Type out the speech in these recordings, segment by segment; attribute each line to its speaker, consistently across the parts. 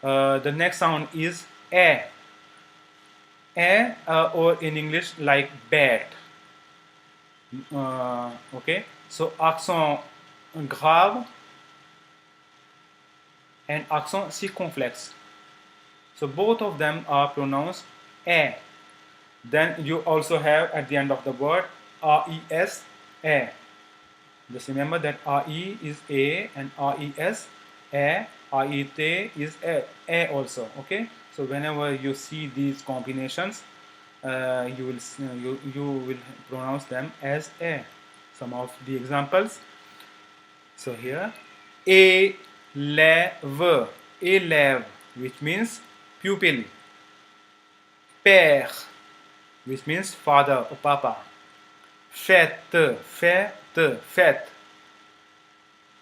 Speaker 1: The next sound is a. Or in English like bat. Okay, so accent grave and accent circonflexe. So both of them are pronounced a. Then you also have at the end of the word res, a. Just remember that re is a and res, a, ret is a also. Okay, so whenever you see these combinations, you will pronounce them as a. Some of the examples. So here, élève, élève, which means pupil. Père, which means father or papa. Fête, fête, fête.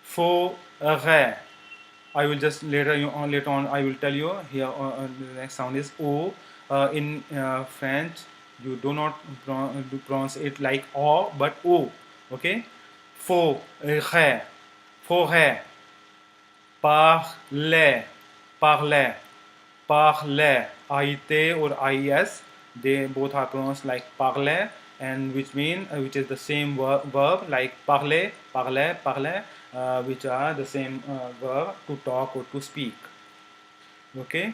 Speaker 1: Forêt. I will just later on I will tell you here. The next sound is o. In French, you do not pronounce it like o but o. Okay. Forêt, forêt. Parler, parler, parler. It or is, they both are pronounced like parler, and which is the same verb like parler, parler, parler, which are the same verb to talk or to speak. Okay.